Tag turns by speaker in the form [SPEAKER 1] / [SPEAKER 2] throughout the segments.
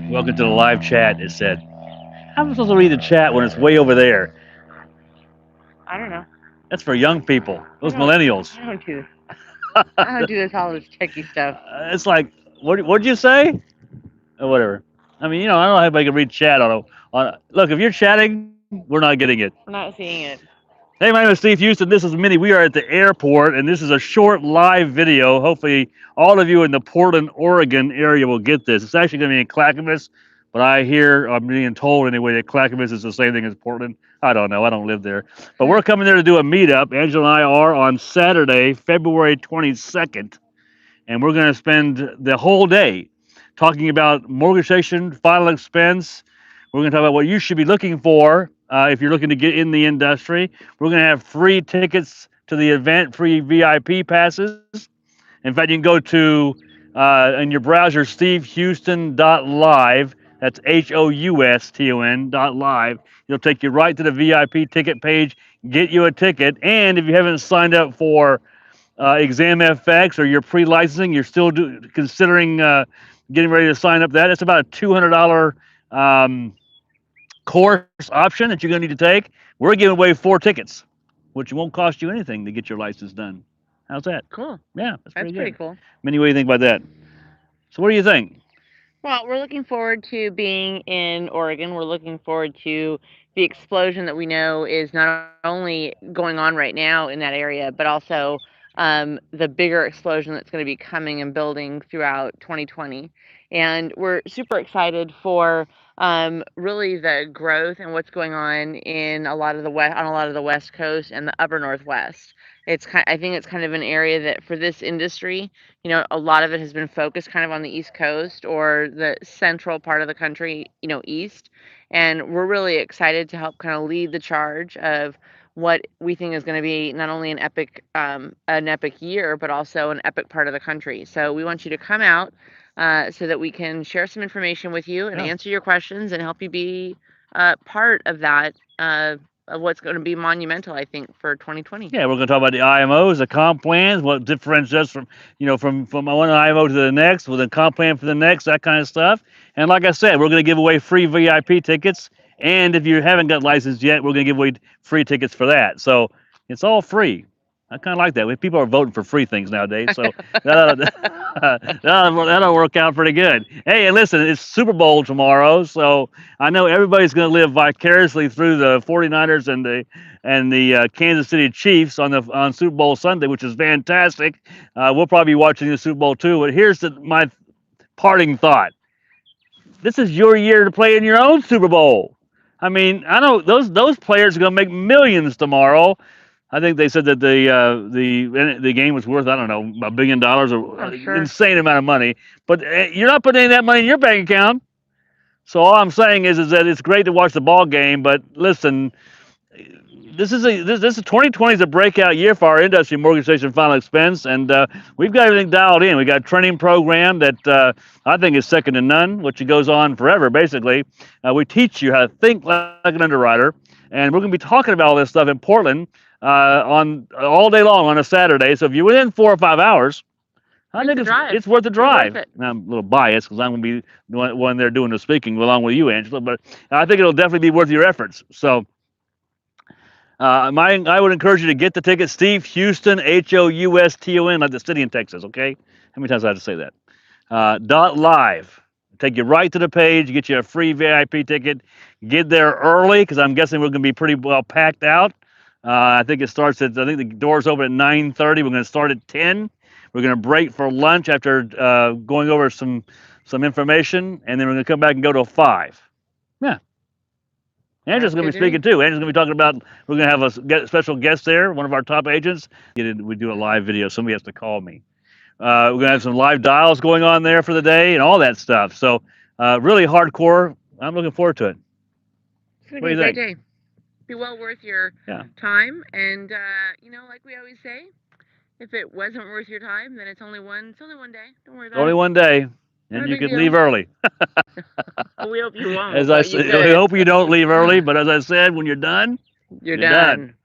[SPEAKER 1] Welcome to the live chat, it said. How am I supposed to read the chat when it's way over there?
[SPEAKER 2] I don't know.
[SPEAKER 1] That's for young people,
[SPEAKER 2] I
[SPEAKER 1] those
[SPEAKER 2] don't.
[SPEAKER 1] millennials.
[SPEAKER 2] I don't do. I don't do this all this techie stuff.
[SPEAKER 1] It's like, what'd you say? Or whatever. I mean, I don't know how anybody can read chat look, if you're chatting, we're not getting it.
[SPEAKER 2] We're not seeing it.
[SPEAKER 1] Hey, my name is Steve Houston. This is Minnie. We are at the airport, and this is a short live video. Hopefully, all of you in the Portland, Oregon area will get this. It's actually going to be in Clackamas, but I'm being told anyway that Clackamas is the same thing as Portland. I don't know. I don't live there. But we're coming there to do a meetup. Angela and I are on Saturday, February 22nd, and we're going to spend the whole day talking about mortgageation, final expense. We're going to talk about what you should be looking for if you're looking to get in the industry. We're going to have free tickets to the event, free VIP passes. In fact, you can go to in your browser stevehouston.live. That's HOUSTON.live. It'll take you right to the VIP ticket page, get you a ticket. And if you haven't signed up for Exam FX or your pre-licensing, you're still considering getting ready to sign up. It's about a $200 course option that you're going to need to take. We're giving away 4 tickets, which won't cost you anything to get your license done. How's that?
[SPEAKER 2] Cool.
[SPEAKER 1] Yeah, that's
[SPEAKER 2] pretty
[SPEAKER 1] good.
[SPEAKER 2] Cool.
[SPEAKER 1] Minnie, what do you think about that? So what do you think?
[SPEAKER 2] Well, we're looking forward to being in Oregon. We're looking forward to the explosion that we know is not only going on right now in that area, but also the bigger explosion that's going to be coming and building throughout 2020. And we're super excited for really the growth and what's going on in a lot of the West Coast and the upper Northwest. I think it's kind of an area that for this industry, a lot of it has been focused kind of on the East Coast or the central part of the country, east. And we're really excited to help kind of lead the charge of what we think is going to be not only an epic year, but also an epic part of the country. So we want you to come out so that we can share some information with you and answer your questions and help you be part of that. Of what's going to be monumental, I think, for 2020.
[SPEAKER 1] Yeah, we're going to talk about the IMOs, the comp plans, what differentiates from one IMO to the next, with a comp plan for the next, that kind of stuff. And like I said, we're going to give away free VIP tickets. And if you haven't got licensed yet, we're going to give away free tickets for that. So it's all free. I kind of like that. People are voting for free things nowadays, so that'll work out pretty good. Hey, and listen, it's Super Bowl tomorrow, so I know everybody's going to live vicariously through the 49ers and the Kansas City Chiefs on Super Bowl Sunday, which is fantastic. We'll probably be watching the Super Bowl too. But here's my parting thought: this is your year to play in your own Super Bowl. I mean, I know those players are going to make millions tomorrow. I think they said that the game was worth, I don't know, $1 billion or insane amount of money. But you're not putting any of that money in your bank account. So all I'm saying is that it's great to watch the ball game. But listen, this is 2020 is a breakout year for our industry, mortgage final expense, and we've got everything dialed in. We got a training program that I think is second to none, which goes on forever. Basically, we teach you how to think like an underwriter, and we're going to be talking about all this stuff in Portland on all day long on a Saturday. So if you're within 4 or 5 hours, I think it's worth the drive. I'm a little biased because I'm going to be the one there doing the speaking along with you, Angela, but I think it'll definitely be worth your efforts. So I would encourage you to get the ticket. Steve Houston, HOUSTON, like the city in Texas, okay? How many times do I have to say that? .live. Take you right to the page, get you a free VIP ticket. Get there early because I'm guessing we're going to be pretty well packed out. I think the doors open at 9:30. We're going to start at 10. We're going to break for lunch after going over some information, and then we're going to come back and go to 5. Yeah. Angela's going to be speaking too. Angela's going to be talking about, we're going to have a special guest there, one of our top agents. We do a live video. Somebody has to call me. We're going to have some live dials going on there for the day and all that stuff. So really hardcore. I'm looking forward to it.
[SPEAKER 2] It's going to be a great day. Be well worth your time. And, like we always say, if it wasn't worth your time, then it's only one day. Don't worry about it.
[SPEAKER 1] Only one day. And you can leave early.
[SPEAKER 2] Well, we hope you won't.
[SPEAKER 1] We hope you don't leave early. But as I said, when you're done,
[SPEAKER 2] you're done.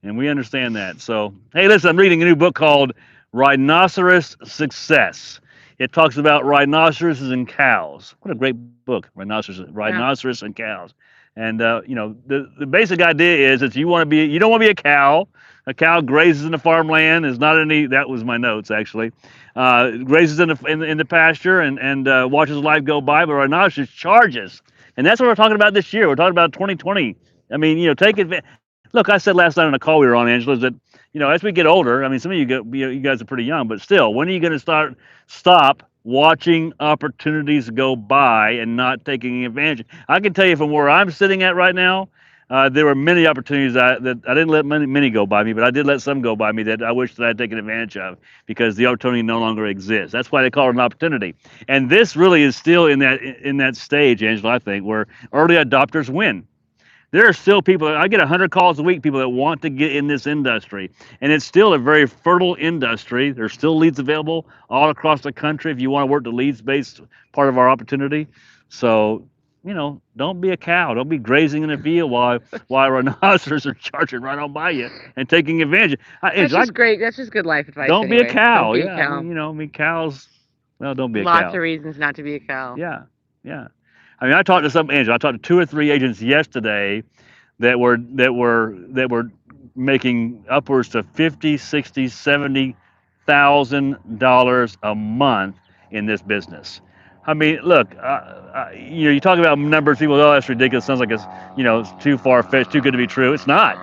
[SPEAKER 1] and we understand that. So, hey, listen, I'm reading a new book called Rhinoceros Success. It talks about rhinoceroses and cows. What a great book,
[SPEAKER 2] Yeah.
[SPEAKER 1] Rhinoceros and Cows. And the basic idea is that you don't want to be a cow. A cow grazes in the farmland. Is not any. That was my notes actually. Grazes in the pasture and watches life go by. But rhinoceros charges, and that's what we're talking about this year. We're talking about 2020. I mean, take advantage. Look, I said last night on a call we were on, Angela, is that as we get older, I mean, some of you guys are pretty young, but still, when are you going to stop watching opportunities go by and not taking advantage? I can tell you from where I'm sitting at right now, there were many opportunities that I didn't let many go by me, but I did let some go by me that I wish that I'd taken advantage of because the opportunity no longer exists. That's why they call it an opportunity. And this really is still in that stage, Angela, I think, where early adopters win. There are still people. I get 100 calls a week, people that want to get in this industry, and it's still a very fertile industry. There's still leads available all across the country if you want to work the leads-based part of our opportunity. So, don't be a cow. Don't be grazing in a field while rhinoceros are charging right on by you and taking advantage.
[SPEAKER 2] That's just great. That's just good life advice
[SPEAKER 1] Don't be a
[SPEAKER 2] anyway. Don't
[SPEAKER 1] cow.
[SPEAKER 2] be a
[SPEAKER 1] Yeah,
[SPEAKER 2] cow.
[SPEAKER 1] I mean, cows. Well, don't be a
[SPEAKER 2] Lots
[SPEAKER 1] cow.
[SPEAKER 2] of reasons not to be a cow.
[SPEAKER 1] Yeah, yeah. I mean, I talked to Angela. I talked to 2 or 3 agents yesterday that were making upwards to 50, 60, 70,000 dollars a month in this business. I mean, look, you talk about numbers. People, oh, that's ridiculous. Sounds like it's too far fetched, too good to be true. It's not.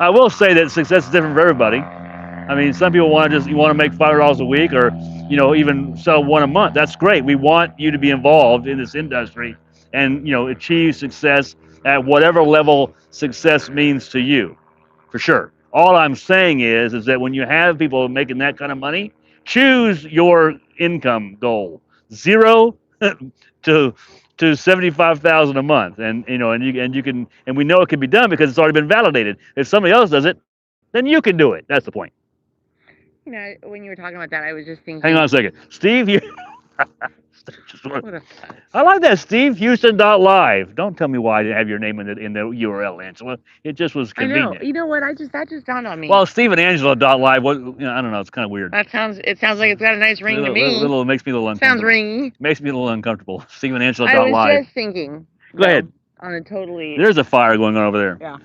[SPEAKER 1] I will say that success is different for everybody. I mean, some people you want to make $5 a week, or even sell one a month. That's great. We want you to be involved in this industry and achieve success at whatever level success means to you, for sure. All I'm saying is that when you have people making that kind of money, choose your income goal: zero to 75,000 a month, and we know it can be done because it's already been validated. If somebody else does it, then you can do it. That's the point.
[SPEAKER 2] When you were talking about that, I was just thinking.
[SPEAKER 1] Hang on a second, Steve.
[SPEAKER 2] What a
[SPEAKER 1] I like that, Steve. Houston.live. Don't tell me why I didn't have your name in the URL, Angela. It just was
[SPEAKER 2] I know.
[SPEAKER 1] convenient.
[SPEAKER 2] You know what? That just dawned on me.
[SPEAKER 1] Well, Steve and Angela.live. I don't know. It's kind of weird.
[SPEAKER 2] It sounds like it's got a nice ring to me.
[SPEAKER 1] It makes me a little
[SPEAKER 2] Sounds
[SPEAKER 1] uncomfortable.
[SPEAKER 2] ringy.
[SPEAKER 1] Makes me a little uncomfortable. Steve and
[SPEAKER 2] I
[SPEAKER 1] Angela.live.
[SPEAKER 2] was just thinking.
[SPEAKER 1] Go ahead.
[SPEAKER 2] On a totally.
[SPEAKER 1] There's a fire going on over there.
[SPEAKER 2] Yeah.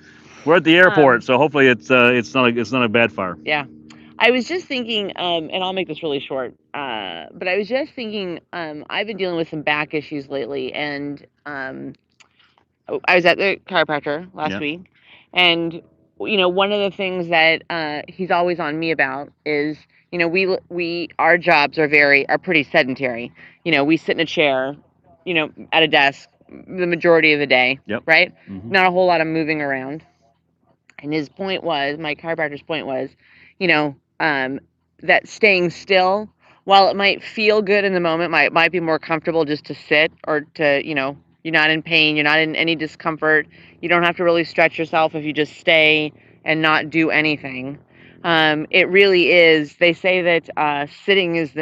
[SPEAKER 1] We're at the airport, so hopefully it's not a bad fire.
[SPEAKER 2] Yeah. I was just thinking, and I'll make this really short, but I was just thinking, I've been dealing with some back issues lately, and I was at the chiropractor last week, and one of the things that he's always on me about is, our jobs are pretty sedentary. We sit in a chair, at a desk the majority of the day, right?
[SPEAKER 1] Mm-hmm.
[SPEAKER 2] Not a whole lot of moving around. And my chiropractor's point was, that staying still, while it might feel good in the moment, might be more comfortable just to sit or to, you're not in pain, you're not in any discomfort. You don't have to really stretch yourself if you just stay and not do anything. It really is. They say that sitting is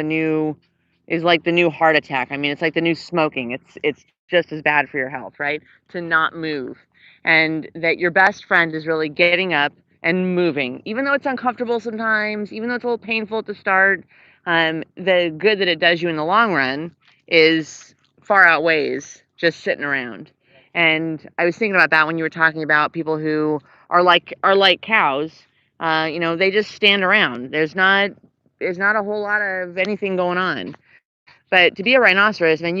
[SPEAKER 2] like the new heart attack. I mean, it's like the new smoking. It's just as bad for your health, right? To not move. And that your best friend is really getting up and moving, even though it's uncomfortable sometimes, even though it's a little painful at the start. The good that it does you in the long run is far outweighs just sitting around. And I was thinking about that when you were talking about people who are like cows. They just stand around. There's not a whole lot of anything going on. But to be a rhinoceros, man,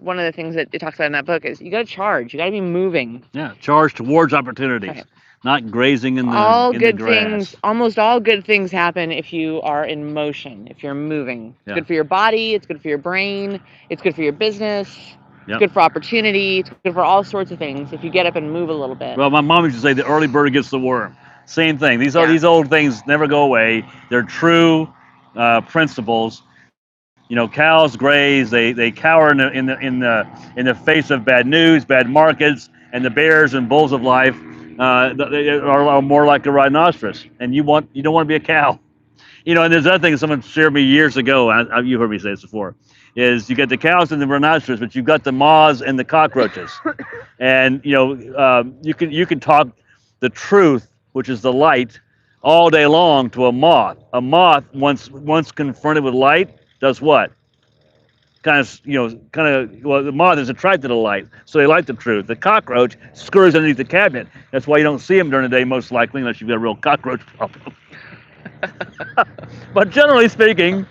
[SPEAKER 2] one of the things that it talks about in that book is you gotta charge. You gotta be moving.
[SPEAKER 1] Yeah, charge towards opportunities, right. Not grazing in the grass.
[SPEAKER 2] Almost all good things happen if you are in motion, if you're moving. It's good for your body, it's good for your brain, it's good for your business, it's good for opportunity, it's good for all sorts of things if you get up and move a little bit.
[SPEAKER 1] Well, my mom used to say the early bird gets the worm. Same thing. These old things never go away. They're true principles. Cows graze. They cower in the face of bad news, bad markets, and the bears and bulls of life they are more like a rhinoceros. And you don't want to be a cow. And there's other thing someone shared me years ago. You heard me say this before. Is you got the cows and the rhinoceros, but you've got the moths and the cockroaches. And you can talk the truth which is the light, all day long to a moth. A moth, once confronted with light, does what? Well, the moth is attracted to light, so they like the truth. The cockroach scurries underneath the cabinet. That's why you don't see them during the day, most likely, unless you've got a real cockroach problem. But generally speaking,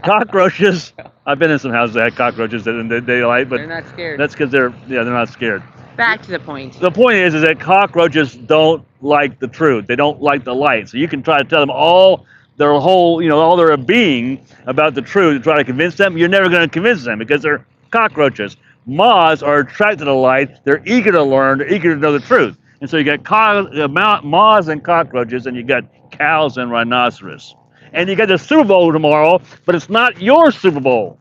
[SPEAKER 1] cockroaches. I've been in some houses that had cockroaches in the daylight, but
[SPEAKER 2] They're not scared.
[SPEAKER 1] that's because they're not scared.
[SPEAKER 2] Back to the point.
[SPEAKER 1] The point is that cockroaches don't like the truth. They don't like the light. So you can try to tell them all their being about the truth and try to convince them. You're never going to convince them because they're cockroaches. Moths are attracted to light. They're eager to learn. They're eager to know the truth. And so you got moths and cockroaches, and you got cows and rhinoceros. And you got the Super Bowl tomorrow, but it's not your Super Bowl.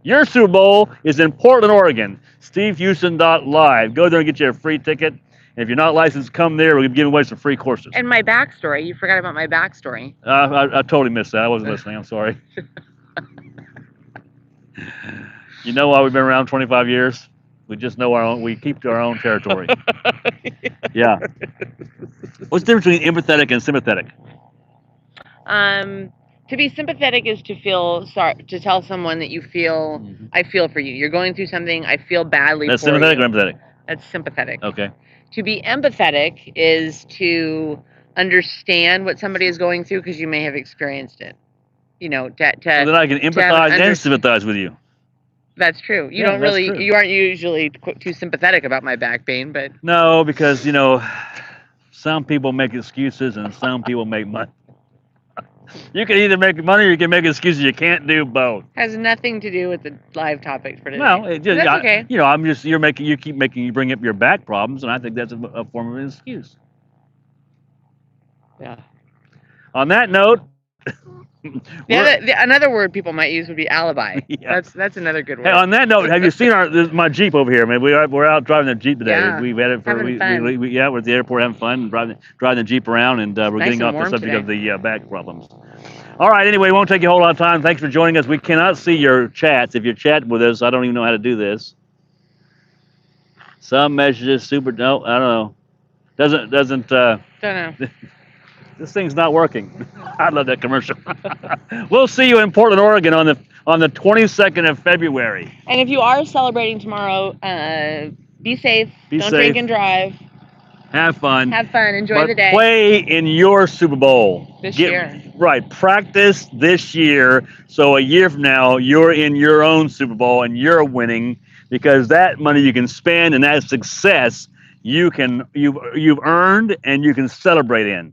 [SPEAKER 1] Your Super Bowl is in Portland, Oregon. SteveHouston.live. Go there and get you a free ticket. And if you're not licensed, come there. We're giving away some free courses.
[SPEAKER 2] And my backstory. You forgot about my backstory.
[SPEAKER 1] I totally missed that. I wasn't listening. I'm sorry. You know why we've been around 25 years? We just know our own. We keep to our own territory. Yeah. What's the difference between empathetic and sympathetic?
[SPEAKER 2] To be sympathetic is to feel sorry, to tell someone that you feel, I feel for you. You're going through something. I feel badly
[SPEAKER 1] That's
[SPEAKER 2] for you.
[SPEAKER 1] sympathetic or empathetic?
[SPEAKER 2] That's sympathetic.
[SPEAKER 1] Okay.
[SPEAKER 2] To be empathetic is to understand what somebody is going through because you may have experienced it. You know, so
[SPEAKER 1] then I can empathize and sympathize with you.
[SPEAKER 2] That's true. You aren't usually too sympathetic about my back pain, but
[SPEAKER 1] no, because some people make excuses and some people make money. You can either make money or you can make excuses. You can't do both.
[SPEAKER 2] Has nothing to do with the live topic for today.
[SPEAKER 1] No, it just,
[SPEAKER 2] that's okay.
[SPEAKER 1] You bring up your back problems, and I think that's a form of an excuse.
[SPEAKER 2] Yeah.
[SPEAKER 1] On that note,
[SPEAKER 2] another word people might use would be alibi.
[SPEAKER 1] Yeah.
[SPEAKER 2] That's another good word.
[SPEAKER 1] Hey, on that note, have you seen my Jeep over here? Man, we're out driving the Jeep today.
[SPEAKER 2] Yeah,
[SPEAKER 1] We've had it for
[SPEAKER 2] having fun.
[SPEAKER 1] We're at the airport having fun and driving the Jeep around, and we're
[SPEAKER 2] nice
[SPEAKER 1] getting
[SPEAKER 2] and
[SPEAKER 1] off the subject
[SPEAKER 2] today.
[SPEAKER 1] of the back problems. All right. Anyway, won't take you a whole lot of time. Thanks for joining us. We cannot see your chats. If you're chatting with us, I don't even know how to do this. Some messages No, I don't know. Doesn't.
[SPEAKER 2] Don't know.
[SPEAKER 1] This thing's not working. I love that commercial. We'll see you in Portland, Oregon on the 22nd of February.
[SPEAKER 2] And if you are celebrating tomorrow, be safe. Don't drink and drive.
[SPEAKER 1] Have fun.
[SPEAKER 2] Enjoy the day.
[SPEAKER 1] Play in your Super Bowl.
[SPEAKER 2] This year.
[SPEAKER 1] Right. Practice this year. So a year from now, you're in your own Super Bowl and you're winning, because that money you can spend and that success you've earned and you can celebrate in.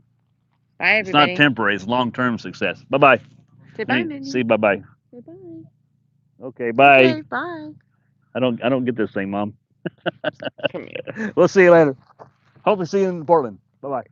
[SPEAKER 2] Bye, everybody.
[SPEAKER 1] It's not temporary. It's long-term success. Bye-bye.
[SPEAKER 2] Say bye, Mindy.
[SPEAKER 1] See, bye-bye.
[SPEAKER 2] Say bye.
[SPEAKER 1] Okay, bye.
[SPEAKER 2] Okay, bye.
[SPEAKER 1] I don't get this thing, Mom.
[SPEAKER 2] Come here.
[SPEAKER 1] We'll see you later. Hope to see you in Portland. Bye-bye.